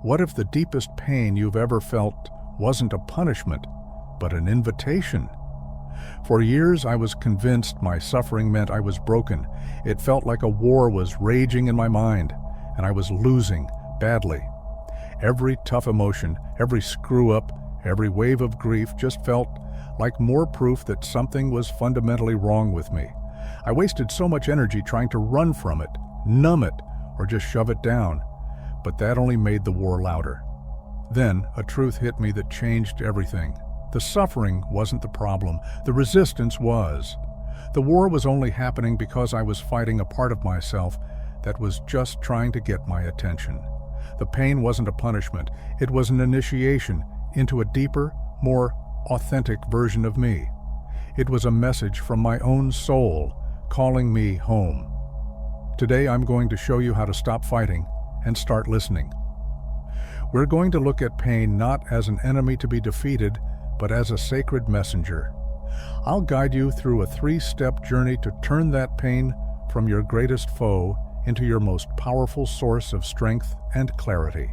What if the deepest pain you've ever felt wasn't a punishment, but an invitation? For years, I was convinced my suffering meant I was broken. It felt like a war was raging in my mind, and I was losing badly. Every tough emotion, every screw-up, every wave of grief just felt like more proof that something was fundamentally wrong with me. I wasted so much energy trying to run from it, numb it, or just shove it down, but that only made the war louder. Then, a truth hit me that changed everything. The suffering wasn't the problem, the resistance was. The war was only happening because I was fighting a part of myself that was just trying to get my attention. The pain wasn't a punishment, it was an initiation into a deeper, more authentic version of me. It was a message from my own soul, calling me home. Today I'm going to show you how to stop fighting and start listening. We're going to look at pain not as an enemy to be defeated, but as a sacred messenger. I'll guide you through a 3-step journey to turn that pain from your greatest foe into your most powerful source of strength and clarity.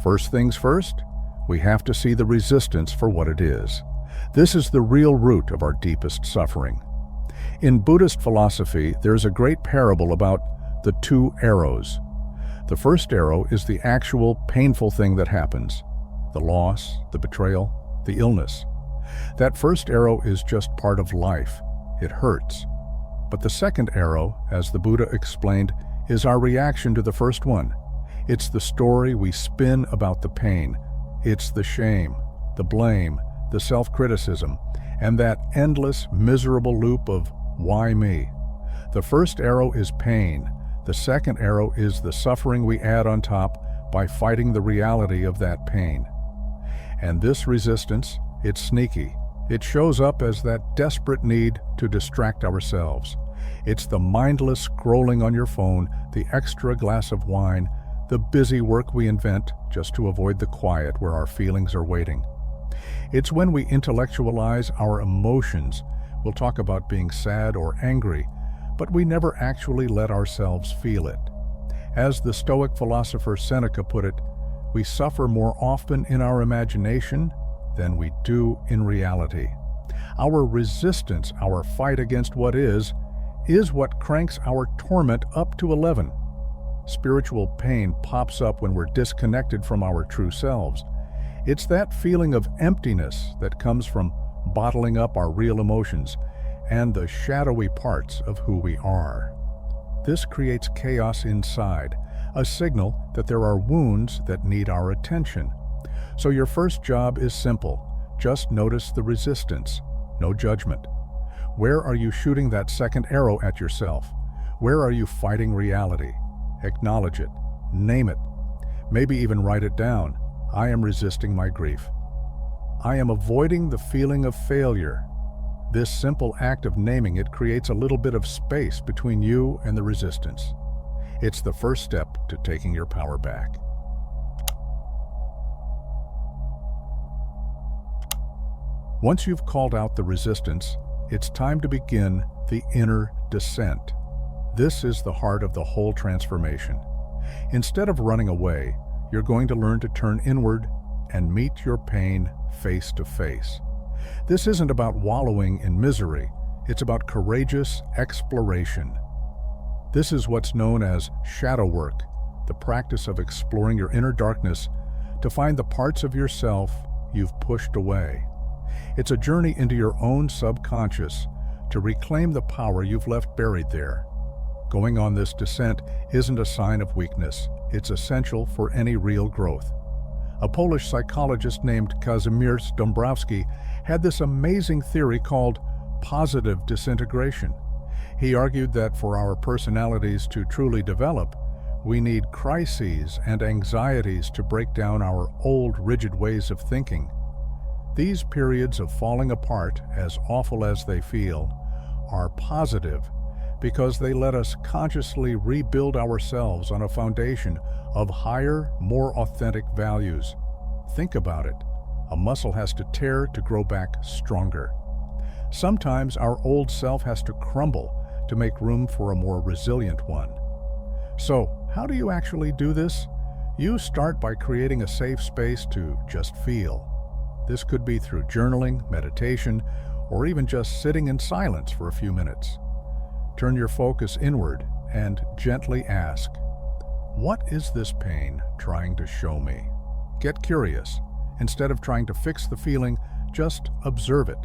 First things first, we have to see the resistance for what it is. This is the real root of our deepest suffering. In Buddhist philosophy, there's a great parable about the 2 arrows. The first arrow is the actual painful thing that happens, the loss, the betrayal, the illness. That first arrow is just part of life. It hurts. But the second arrow, as the Buddha explained, is our reaction to the first one. It's the story we spin about the pain. It's the shame, the blame, the self-criticism, and that endless, miserable loop of why me? The first arrow is pain. The second arrow is the suffering we add on top by fighting the reality of that pain. And this resistance, it's sneaky. It shows up as that desperate need to distract ourselves. It's the mindless scrolling on your phone, the extra glass of wine, the busy work we invent just to avoid the quiet where our feelings are waiting. It's when we intellectualize our emotions. We'll talk about being sad or angry, but we never actually let ourselves feel it. As the Stoic philosopher Seneca put it, we suffer more often in our imagination than we do in reality. Our resistance, our fight against what is what cranks our torment up to 11. Spiritual pain pops up when we're disconnected from our true selves. It's that feeling of emptiness that comes from bottling up our real emotions and the shadowy parts of who we are. This creates chaos inside, a signal that there are wounds that need our attention. So your first job is simple. Just notice the resistance, no judgment. Where are you shooting that second arrow at yourself? Where are you fighting reality? Acknowledge it, name it, maybe even write it down. I am resisting my grief. I am avoiding the feeling of failure. This simple act of naming it creates a little bit of space between you and the resistance. It's the first step to taking your power back. Once you've called out the resistance, it's time to begin the inner descent. This is the heart of the whole transformation. Instead of running away, you're going to learn to turn inward and meet your pain face to face. This isn't about wallowing in misery, it's about courageous exploration. This is what's known as shadow work, the practice of exploring your inner darkness to find the parts of yourself you've pushed away. It's a journey into your own subconscious to reclaim the power you've left buried there. Going on this descent isn't a sign of weakness, it's essential for any real growth. A Polish psychologist named Kazimierz Dąbrowski had this amazing theory called positive disintegration. He argued that for our personalities to truly develop, we need crises and anxieties to break down our old rigid ways of thinking. These periods of falling apart, as awful as they feel, are positive because they let us consciously rebuild ourselves on a foundation of higher, more authentic values. Think about it. A muscle has to tear to grow back stronger. Sometimes our old self has to crumble to make room for a more resilient one. So, how do you actually do this? You start by creating a safe space to just feel. This could be through journaling, meditation, or even just sitting in silence for a few minutes. Turn your focus inward and gently ask, what is this pain trying to show me? Get curious. Instead of trying to fix the feeling, just observe it.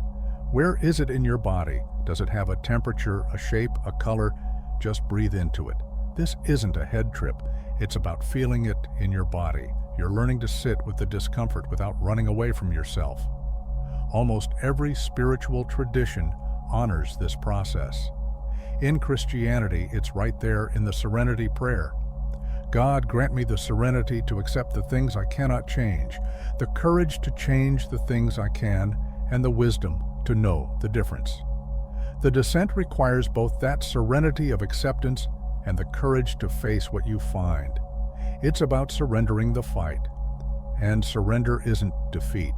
Where is it in your body? Does it have a temperature, a shape, a color? Just breathe into it. This isn't a head trip. It's about feeling it in your body. You're learning to sit with the discomfort without running away from yourself. Almost every spiritual tradition honors this process. In Christianity, it's right there in the Serenity Prayer. God, grant me the serenity to accept the things I cannot change, the courage to change the things I can, and the wisdom to know the difference. The descent requires both that serenity of acceptance and the courage to face what you find. It's about surrendering the fight. And surrender isn't defeat.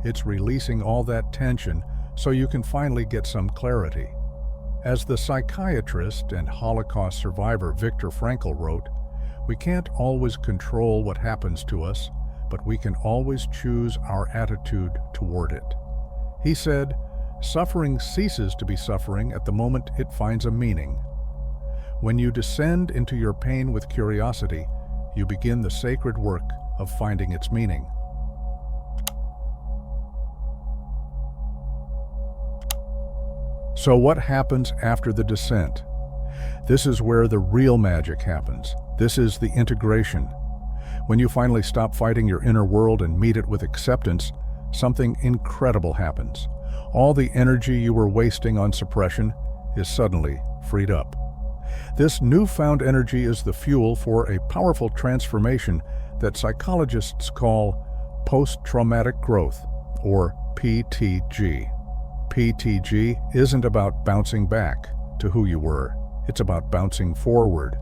It's releasing all that tension so you can finally get some clarity. As the psychiatrist and Holocaust survivor Viktor Frankl wrote, we can't always control what happens to us, but we can always choose our attitude toward it. He said, suffering ceases to be suffering at the moment it finds a meaning. When you descend into your pain with curiosity, you begin the sacred work of finding its meaning. So what happens after the descent? This is where the real magic happens. This is the integration. When you finally stop fighting your inner world and meet it with acceptance, something incredible happens. All the energy you were wasting on suppression is suddenly freed up. This newfound energy is the fuel for a powerful transformation that psychologists call post-traumatic growth, or PTG. PTG isn't about bouncing back to who you were. It's about bouncing forward.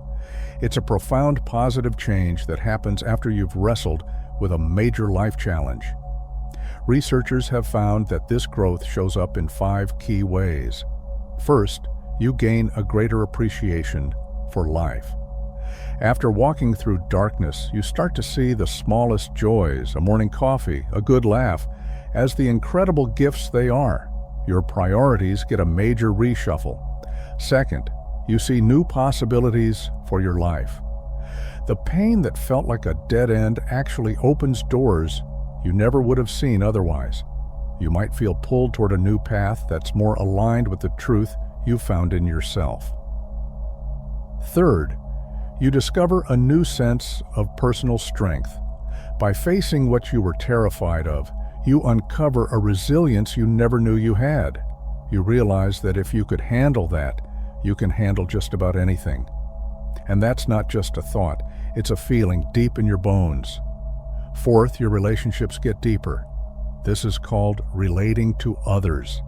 It's a profound positive change that happens after you've wrestled with a major life challenge. Researchers have found that this growth shows up in 5 key ways. First, you gain a greater appreciation for life. After walking through darkness, you start to see the smallest joys, a morning coffee, a good laugh, as the incredible gifts they are. Your priorities get a major reshuffle. Second, you see new possibilities for your life. The pain that felt like a dead end actually opens doors you never would have seen otherwise. You might feel pulled toward a new path that's more aligned with the truth you found in yourself. Third, you discover a new sense of personal strength. By facing what you were terrified of, you uncover a resilience you never knew you had. You realize that if you could handle that, you can handle just about anything. And that's not just a thought, it's a feeling deep in your bones. Fourth, your relationships get deeper. This is called relating to others.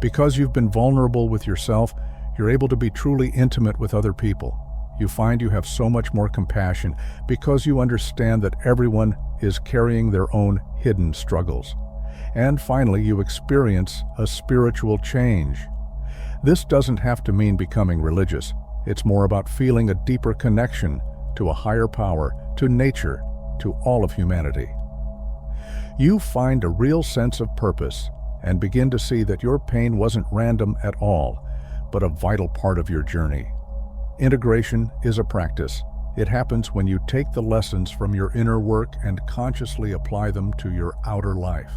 Because you've been vulnerable with yourself, you're able to be truly intimate with other people. You find you have so much more compassion because you understand that everyone is carrying their own hidden struggles. And finally, you experience a spiritual change. This doesn't have to mean becoming religious. It's more about feeling a deeper connection to a higher power, to nature, to all of humanity. You find a real sense of purpose and begin to see that your pain wasn't random at all, but a vital part of your journey. Integration is a practice. It happens when you take the lessons from your inner work and consciously apply them to your outer life.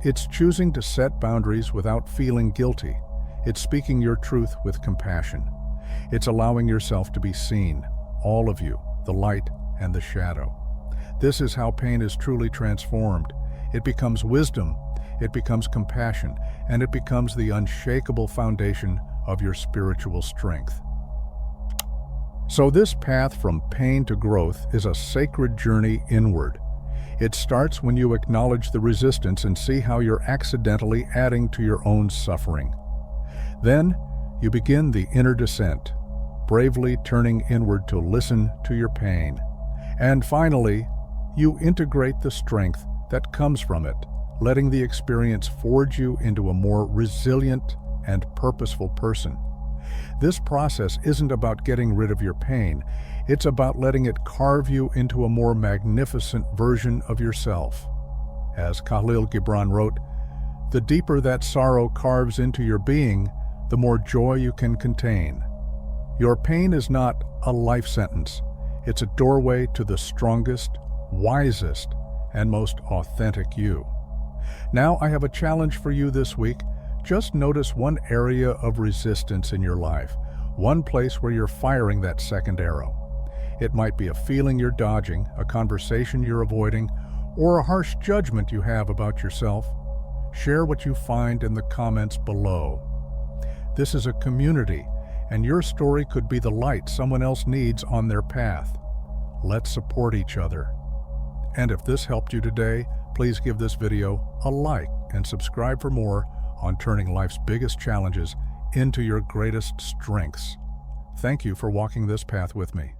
It's choosing to set boundaries without feeling guilty. It's speaking your truth with compassion. It's allowing yourself to be seen, all of you, the light and the shadow. This is how pain is truly transformed. It becomes wisdom, it becomes compassion, and it becomes the unshakable foundation of your spiritual strength. So this path from pain to growth is a sacred journey inward. It starts when you acknowledge the resistance and see how you're accidentally adding to your own suffering. Then, you begin the inner descent, bravely turning inward to listen to your pain. And finally, you integrate the strength that comes from it, letting the experience forge you into a more resilient and purposeful person. This process isn't about getting rid of your pain. It's about letting it carve you into a more magnificent version of yourself. As Khalil Gibran wrote, "The deeper that sorrow carves into your being, the more joy you can contain." Your pain is not a life sentence. It's a doorway to the strongest, wisest, and most authentic you. Now I have a challenge for you this week. Just notice one area of resistance in your life, one place where you're firing that second arrow. It might be a feeling you're dodging, a conversation you're avoiding, or a harsh judgment you have about yourself. Share what you find in the comments below. This is a community, and your story could be the light someone else needs on their path. Let's support each other. And if this helped you today, please give this video a like and subscribe for more on turning life's biggest challenges into your greatest strengths. Thank you for walking this path with me.